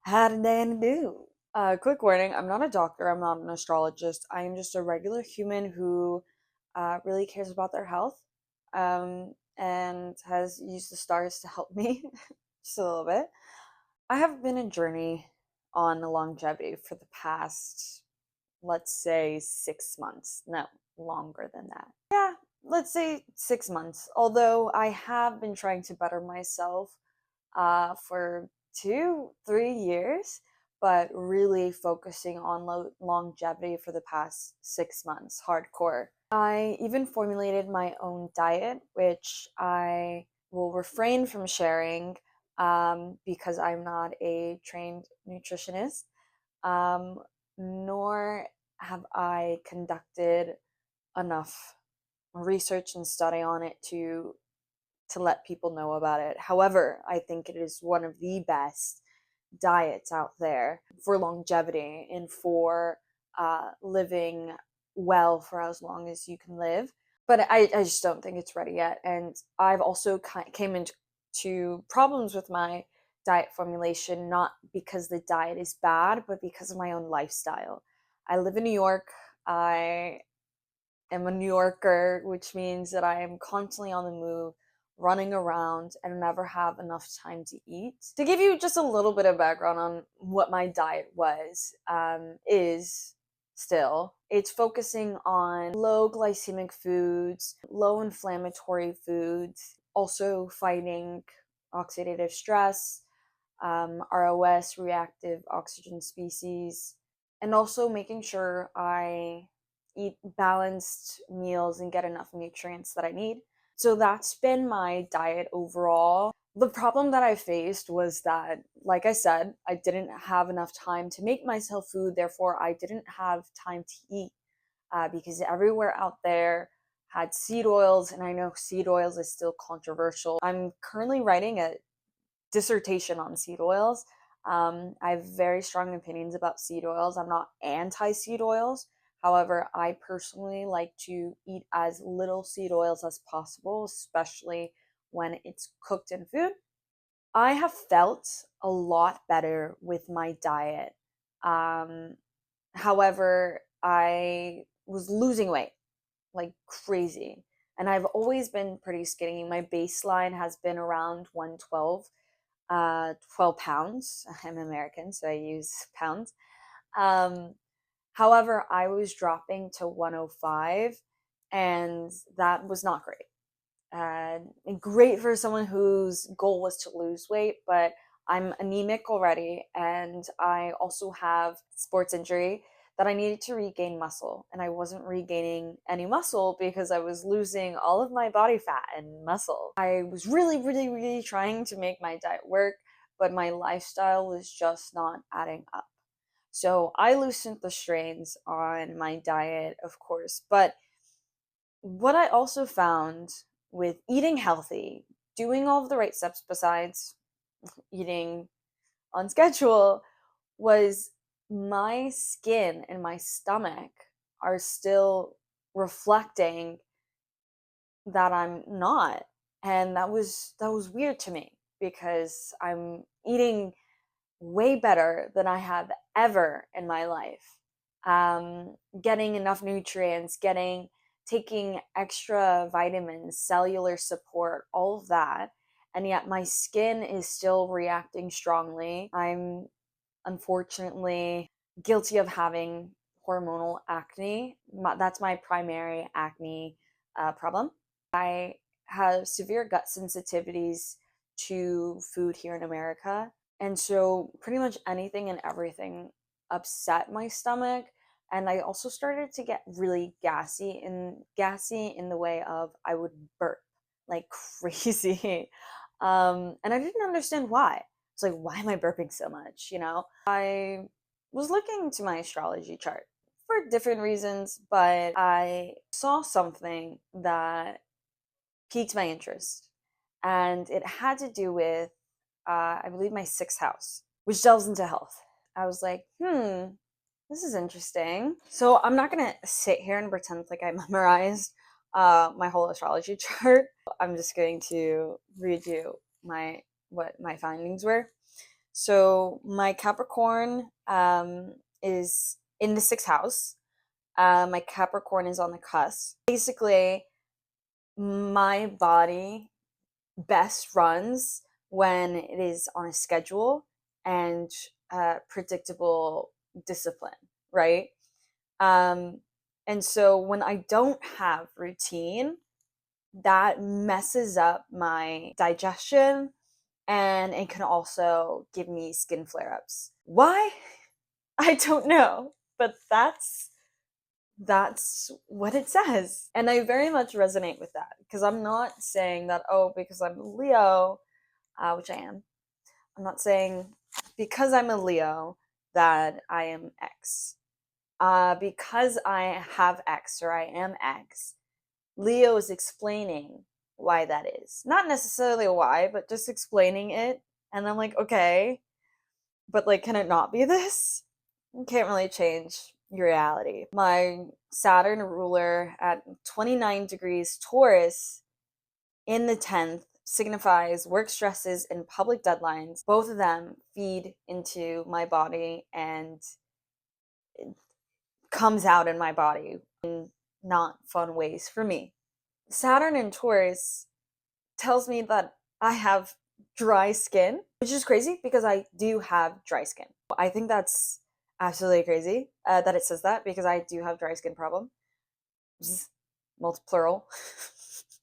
How did they do? Quick warning, I'm not a doctor, I'm not an astrologist. I am just a regular human who really cares about their health and has used the stars to help me just a little bit. I have been a journey on longevity for the past, let's say, 6 months. No, longer than that. Yeah, let's say 6 months. Although I have been trying to better myself for 2, 3 years, but really focusing on longevity for the past 6 months, hardcore. I even formulated my own diet, which I will refrain from sharing because I'm not a trained nutritionist, um, nor have I conducted enough research and study on it to let people know about it. However, I think it is one of the best diets out there for longevity and for living well for as long as you can live. But I just don't think it's ready yet. And I've also came into problems with my diet formulation, not because the diet is bad, but because of my own lifestyle. I live in New York. I am a New Yorker, which means that I am constantly on the move, running around, and never have enough time to eat. To give you just a little bit of background on what my diet is still, it's focusing on low glycemic foods, low inflammatory foods, also fighting oxidative stress, ROS, reactive oxygen species, and also making sure I eat balanced meals and get enough nutrients that I need. So that's been my diet overall. The problem that I faced was that, like I said, I didn't have enough time to make myself food, therefore, I didn't have time to eat because everywhere out there had seed oils, and I know seed oils is still controversial. I'm currently writing a dissertation on seed oils. I have very strong opinions about seed oils. I'm not anti seed oils. However, I personally like to eat as little seed oils as possible, especially when it's cooked in food. I have felt a lot better with my diet. Um, However, I was losing weight like crazy. And I've always been pretty skinny. My baseline has been around 112 12 pounds. I'm American, so I use pounds. Um, However, I was dropping to 105, and that was not great. Great for someone whose goal was to lose weight, but I'm anemic already, and I also have sports injury that I needed to regain muscle, and I wasn't regaining any muscle because I was losing all of my body fat and muscle. I was really, really, really trying to make my diet work, but my lifestyle was just not adding up. So I loosened the strains on my diet, of course, but what I also found with eating healthy, doing all of the right steps besides eating on schedule, was my skin and my stomach are still reflecting that I'm not. And that was weird to me because I'm eating way better than I have ever in my life. Getting enough nutrients, taking extra vitamins, cellular support, all of that. And yet my skin is still reacting strongly. I'm unfortunately guilty of having hormonal acne. That's my primary acne problem. I have severe gut sensitivities to food here in America. And so pretty much anything and everything upset my stomach. And I also started to get really gassy in the way of I would burp like crazy. And I didn't understand why. It's like, why am I burping so much? I was looking to my astrology chart for different reasons, but I saw something that piqued my interest. And it had to do with, I believe, my sixth house, which delves into health. I was like, this is interesting. So I'm not going to sit here and pretend like I memorized my whole astrology chart. I'm just going to read you what my findings were. So my Capricorn is in the sixth house. My Capricorn is on the cusp. Basically, my body best runs when it is on a schedule and predictable discipline, right? Um, and so when I don't have routine, that messes up my digestion and it can also give me skin flare ups. Why? I don't know, but that's what it says. And I very much resonate with that because I'm not saying that, oh, because I'm a Leo, which I am, I'm not saying because I'm a Leo that I am X. Because I have X or I am X, Leo is explaining why that is. Not necessarily why, but just explaining it. And I'm like, okay, but like, can it not be this? You can't really change your reality. My Saturn ruler at 29 degrees Taurus in the 10th signifies work stresses and public deadlines. Both of them feed into my body and it comes out in my body in not fun ways for me. Saturn in Taurus tells me that I have dry skin, which is crazy because I do have dry skin. I think that's absolutely crazy that it says that because I do have dry skin problem, plural,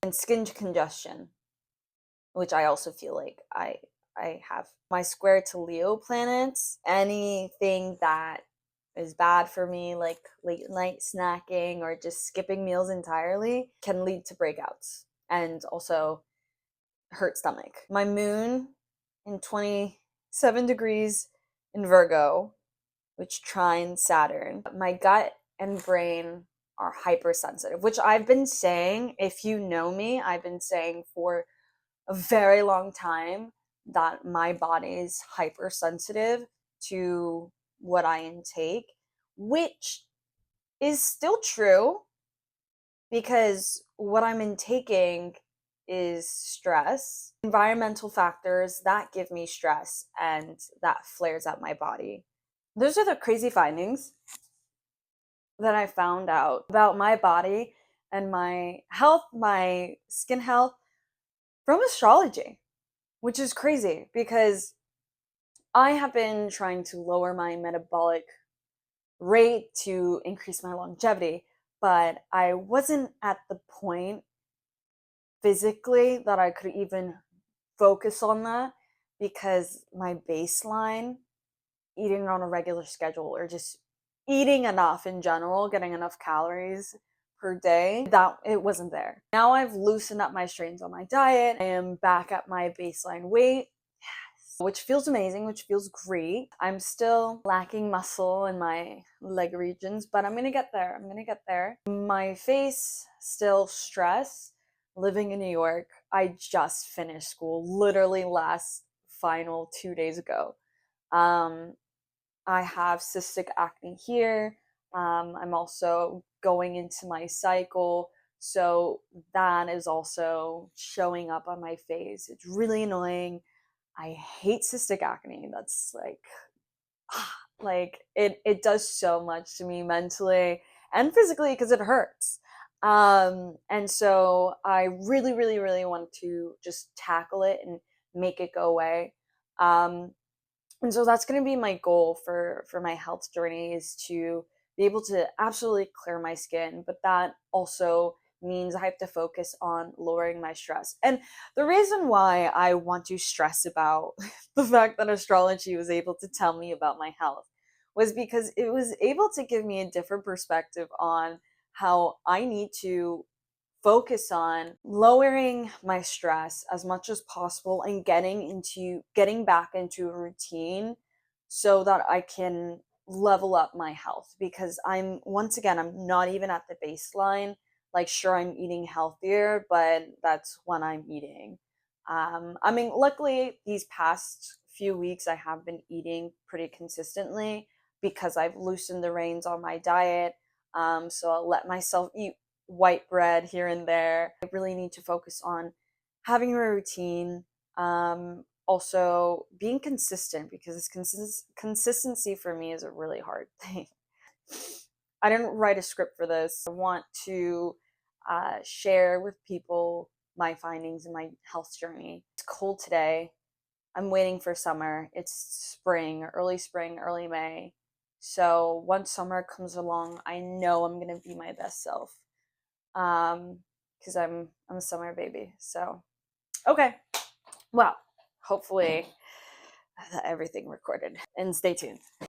and skin congestion, which I also feel like I have. My square to Leo planets, anything that is bad for me, like late night snacking or just skipping meals entirely, can lead to breakouts and also hurt stomach. My moon in 27 degrees in Virgo, which trines Saturn. My gut and brain are hypersensitive, which I've been saying, if you know me, I've been saying for a very long time that my body is hypersensitive to what I intake, which is still true because what I'm intaking is stress, environmental factors that give me stress and that flares up my body. Those are the crazy findings that I found out about my body and my health, my skin health from astrology, which is crazy because I have been trying to lower my metabolic rate to increase my longevity, but I wasn't at the point physically that I could even focus on that because my baseline, eating on a regular schedule or just eating enough in general, getting enough calories per day, that it wasn't there. Now I've loosened up my strains on my diet. I am back at my baseline weight, which feels amazing, which feels great. I'm still lacking muscle in my leg regions, but I'm gonna get there. I'm gonna get there. My face, still stress. Living in New York, I just finished school literally last final 2 days ago. I have cystic acne here. I'm also going into my cycle, so that is also showing up on my face. It's really annoying. I hate cystic acne. That's like it does so much to me mentally and physically because it hurts. And so I really, really, really want to just tackle it and make it go away. Um, and so that's going to be my goal for my health journey is to be able to absolutely clear my skin, but that also means I have to focus on lowering my stress. And the reason why I want to stress about the fact that astrology was able to tell me about my health was because it was able to give me a different perspective on how I need to focus on lowering my stress as much as possible and getting back into a routine so that I can level up my health because I'm not even at the baseline. Like sure I'm eating healthier, but that's when I'm eating. I mean, luckily these past few weeks I have been eating pretty consistently because I've loosened the reins on my diet. So I'll let myself eat white bread here and there. I really need to focus on having a routine, Also being consistent, because consistency for me is a really hard thing. I didn't write a script for this. I want to share with people my findings in my health journey. It's cold today. I'm waiting for summer. It's spring, early May. So once summer comes along, I know I'm gonna be my best self. Because I'm a summer baby. So okay, well, hopefully everything recorded, and stay tuned.